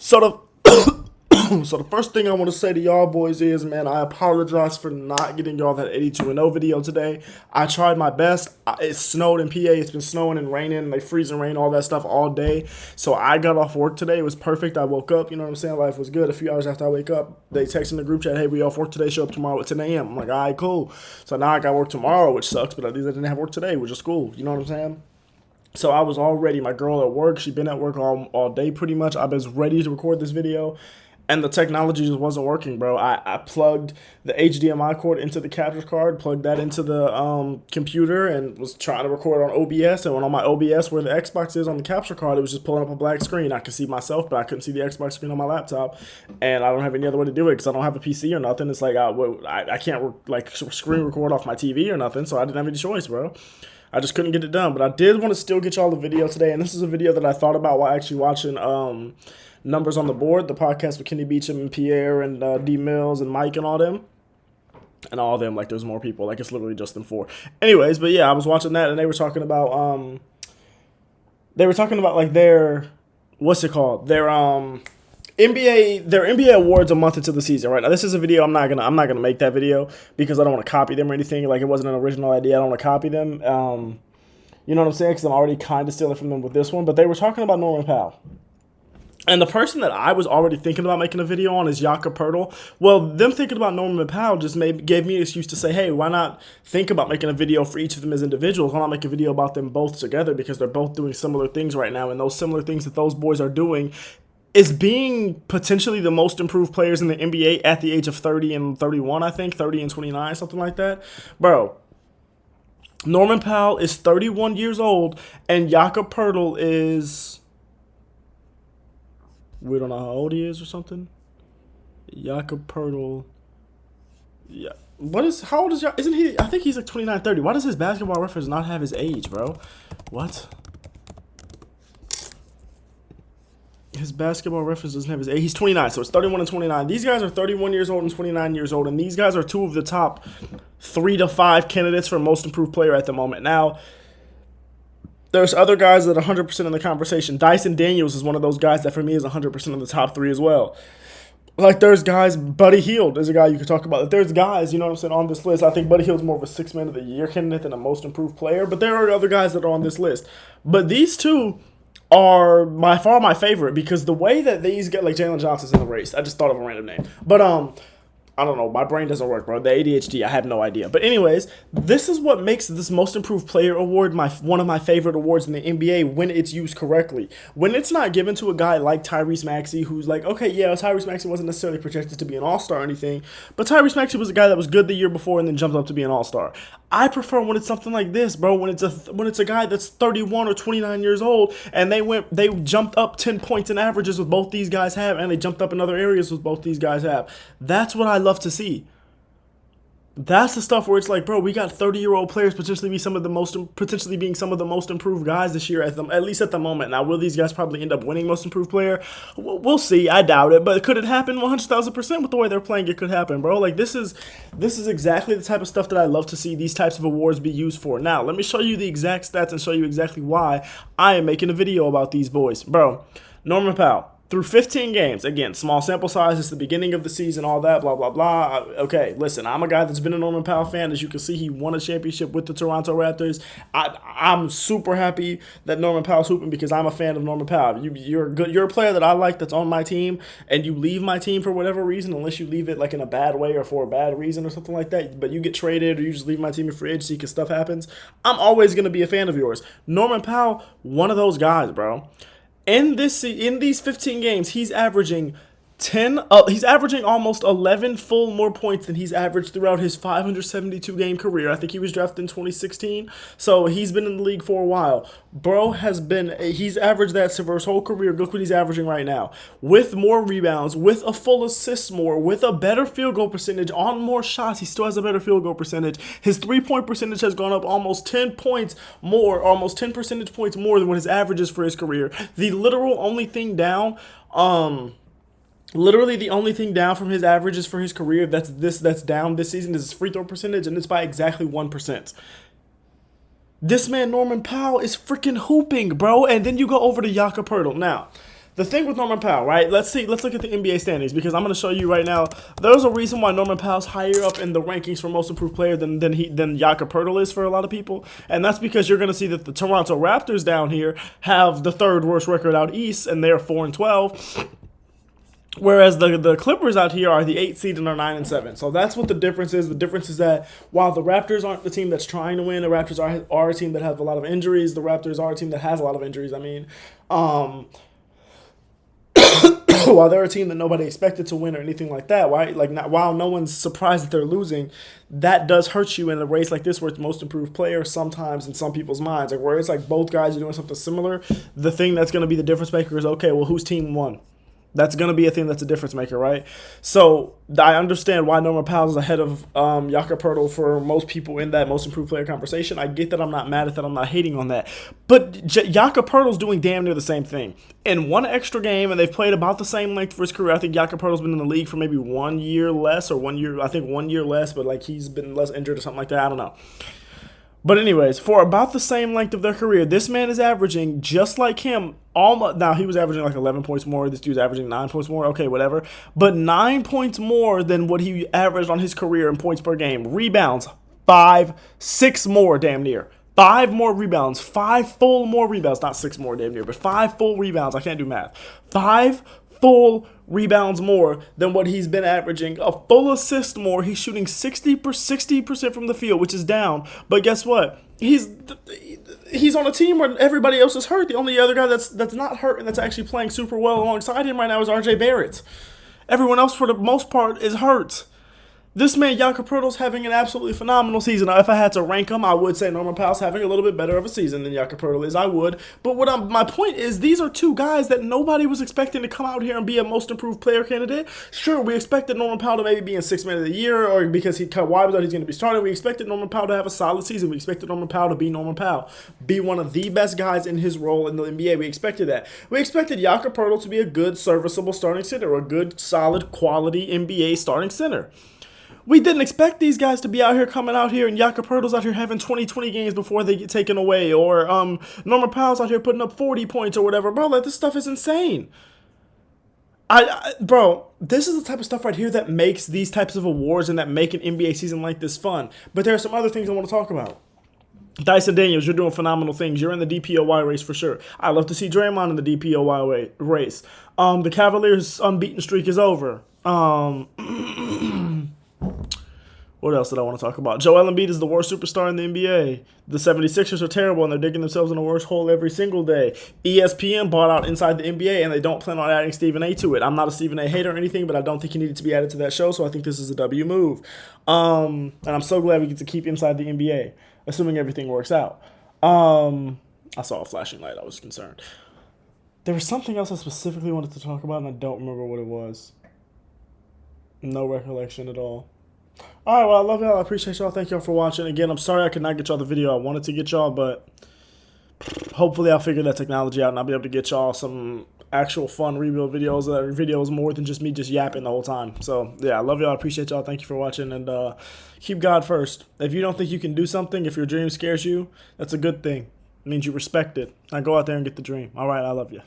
So the so the first thing I want to say to y'all boys is, man, I apologize for not getting y'all that 82-0 video today. I tried my best. It snowed in PA. It's been snowing and raining, like freezing rain, all that stuff all day. So I got off work today. It was perfect. I woke up, you know what I'm saying? Life was good. A few hours after I wake up, they text in the group chat, hey, we off work today. Show up tomorrow at 10 a.m. I'm like, all right, cool. So now I got work tomorrow, which sucks, but at least I didn't have work today, which is cool. You know what I'm saying? So I was all ready. My girl at work, she'd been at work all day pretty much. I was ready to record this video, and the technology just wasn't working, bro. I plugged the HDMI cord into the capture card, plugged that into the computer, and was trying to record on OBS. And when on my OBS, where the Xbox is on the capture card, it was just pulling up a black screen. I could see myself, but I couldn't see the Xbox screen on my laptop. And I don't have any other way to do it because I don't have a PC or nothing. It's like I can't screen record off my TV or nothing, so I didn't have any choice, bro. I just couldn't get it done, but I did want to still get y'all the video today, and this is a video that I thought about while actually watching Numbers on the Board, the podcast with Kenny Beecham and Pierre and D Mills and Mike and all them. And all of them, like there's more people, like it's literally just them four. Anyways, but yeah, I was watching that, and they were talking about like their, what's it called? Their NBA awards a month into the season, right? Now this is a video I'm not gonna make that video because I don't want to copy them or anything. Like it wasn't an original idea. I don't want to copy them. You know what I'm saying? Because I'm already kind of stealing from them with this one. But they were talking about Norman Powell. And the person that I was already thinking about making a video on is Jakob Poeltl. Well, them thinking about Norman Powell just gave me an excuse to say, hey, why not think about making a video for each of them as individuals? Why not make a video about them both together? Because they're both doing similar things right now. And those similar things that those boys are doing is being potentially the most improved players in the NBA at the age of 30 and 31, I think. 30 and 29, something like that. Bro, Norman Powell is 31 years old, and Jakob Poeltl is... we don't know how old he is or something. Jakob Poeltl... yeah. How old is Jakob? Isn't he... I think he's like 29, 30. Why does his basketball reference not have his age, bro? What? His basketball reference doesn't have his age. He's 29, so it's 31 and 29. These guys are 31 years old and 29 years old, and these guys are two of the top 3 to 5 candidates for most improved player at the moment. Now, there's other guys that are 100% in the conversation. Dyson Daniels is one of those guys that for me is 100% in the top 3 as well. Like, there's guys, Buddy Hield is a guy you could talk about. There's guys, you know what I'm saying, on this list. I think Buddy Hield's more of a 6 Man of the Year candidate than a most improved player, but there are other guys that are on this list. But these two are by far my favorite because the way that these get, like Jalen Johnson's in the race. I just thought of a random name. But I don't know. My brain doesn't work, bro. The ADHD, I have no idea. But anyways, this is what makes this Most Improved Player award one of my favorite awards in the NBA when it's used correctly. When it's not given to a guy like Tyrese Maxey, who's like, okay, yeah, Tyrese Maxey wasn't necessarily projected to be an all-star or anything, but Tyrese Maxey was a guy that was good the year before and then jumped up to be an all-star. I prefer when it's something like this, bro. When it's a guy that's 31 or 29 years old and they jumped up 10 points in averages with both these guys have, and they jumped up in other areas with both these guys have. That's what I love to see. That's the stuff where it's like, bro, we got 30-year-old players potentially being some of the most improved guys this year at least at the moment. Now, will these guys probably end up winning Most Improved Player? We'll see. I doubt it, but could it happen? 100,000% with the way they're playing, it could happen, bro. Like this is exactly the type of stuff that I love to see these types of awards be used for. Now, let me show you the exact stats and show you exactly why I am making a video about these boys, bro. Norman Powell. Through 15 games, again, small sample size, it's the beginning of the season, all that, blah, blah, blah. Okay, listen, I'm a guy that's been a Norman Powell fan. As you can see, he won a championship with the Toronto Raptors. I'm super happy that Norman Powell's hooping because I'm a fan of Norman Powell. You're a player that I like that's on my team, and you leave my team for whatever reason, unless you leave it like in a bad way or for a bad reason or something like that, but you get traded or you just leave my team in free agency because stuff happens, I'm always going to be a fan of yours. Norman Powell, one of those guys, bro. In these 15 games, he's averaging almost 11 full more points than he's averaged throughout his 572 game career. I think he was drafted in 2016, so he's been in the league for a while. Bro he's averaged that for his whole career. Look what he's averaging right now. With more rebounds, with a full assist more, with a better field goal percentage, on more shots, he still has a better field goal percentage. His 3-point percentage has gone up almost 10 points more, almost 10 percentage points more than what his average is for his career. The literal only thing down, literally the only thing down from his averages for his career that's down this season is his free throw percentage, and it's by exactly 1%. This man, Norman Powell, is freaking hooping, bro. And then you go over to Jakob Poeltl. Now, the thing with Norman Powell, right? Let's look at the NBA standings, because I'm going to show you right now. There's a reason why Norman Powell's higher up in the rankings for most improved player than Jakob Poeltl is for a lot of people, and that's because you're going to see that the Toronto Raptors down here have the third worst record out east, and they're 4-12. Whereas the Clippers out here are the 8th seed and are 9-7. So that's what the difference is. The difference is that while the Raptors aren't the team that's trying to win, the Raptors are a team that have a lot of injuries. The Raptors are a team that has a lot of injuries. I mean, while they're a team that nobody expected to win or anything like that, right? Like, while no one's surprised that they're losing, that does hurt you in a race like this where it's most improved player sometimes in some people's minds. Like, where it's like both guys are doing something similar, the thing that's going to be the difference maker is, okay, well, whose team won? That's going to be a thing that's a difference maker, right? So I understand why Norman Powell is ahead of Jakob Poeltl for most people in that most improved player conversation. I get that. I'm not mad at that. I'm not hating on that. But Jakob Poeltl's doing damn near the same thing. In one extra game, and they've played about the same length for his career. I think Jakob Poeltl's been in the league for maybe 1 year less, or 1 year, I think 1 year less, but like he's been less injured or something like that. I don't know. But anyways, for about the same length of their career, this man is averaging, just like him, almost. Now, he was averaging like 11 points more. This dude's averaging 9 points more. Okay, whatever. But 9 points more than what he averaged on his career in points per game. Rebounds, 5, 6 more damn near. 5 more rebounds. 5 full more rebounds. Not 6 more damn near, but 5 full rebounds. I can't do math. 5 full rebounds more than what he's been averaging. A full assist more. He's shooting 60% from the field, which is down. But guess what? He's on a team where everybody else is hurt. The only other guy that's not hurt and that's actually playing super well alongside him right now is RJ Barrett. Everyone else, for the most part, is hurt. This man, Jakob Poeltl's having an absolutely phenomenal season. Now, if I had to rank him, I would say Norman Powell's having a little bit better of a season than Jakob Poeltl is. I would. But my point is, these are two guys that nobody was expecting to come out here and be a most improved player candidate. Sure, we expected Norman Powell to maybe be in 6th man of the year, or because Kawhi was out, he's going to be starting. We expected Norman Powell to have a solid season. We expected Norman Powell to be Norman Powell, be one of the best guys in his role in the NBA. We expected that. We expected Jakob Poeltl to be a good, serviceable starting center, or a good, solid, quality NBA starting center. We didn't expect these guys to be out here coming out here and Jakob Poeltl's out here having 20 games before they get taken away, or Norman Powell's out here putting up 40 points or whatever. Bro, like, this stuff is insane. Bro, this is the type of stuff right here that makes these types of awards and that make an NBA season like this fun. But there are some other things I want to talk about. Dyson Daniels, you're doing phenomenal things. You're in the DPOY race for sure. I love to see Draymond in the DPOY race. The Cavaliers' unbeaten streak is over. What else did I want to talk about? Joel Embiid is the worst superstar in the NBA. The 76ers are terrible, and they're digging themselves in a worse hole every single day. ESPN bought out Inside the NBA, and they don't plan on adding Stephen A. to it. I'm not a Stephen A. hater or anything, but I don't think he needed to be added to that show, so I think this is a W move. And I'm so glad we get to keep Inside the NBA, assuming everything works out. I saw a flashing light. I was concerned. There was something else I specifically wanted to talk about, and I don't remember what it was. No recollection at all. All right, well, I love y'all. I appreciate y'all. Thank y'all for watching. Again, I'm sorry I could not get y'all the video I wanted to get y'all, but hopefully I'll figure that technology out and I'll be able to get y'all some actual fun rebuild videos that are videos more than just me just yapping the whole time. So, yeah, I love y'all. I appreciate y'all. Thank you for watching, and keep God first. If you don't think you can do something, if your dream scares you, that's a good thing. It means you respect it. Now go out there and get the dream. All right, I love you.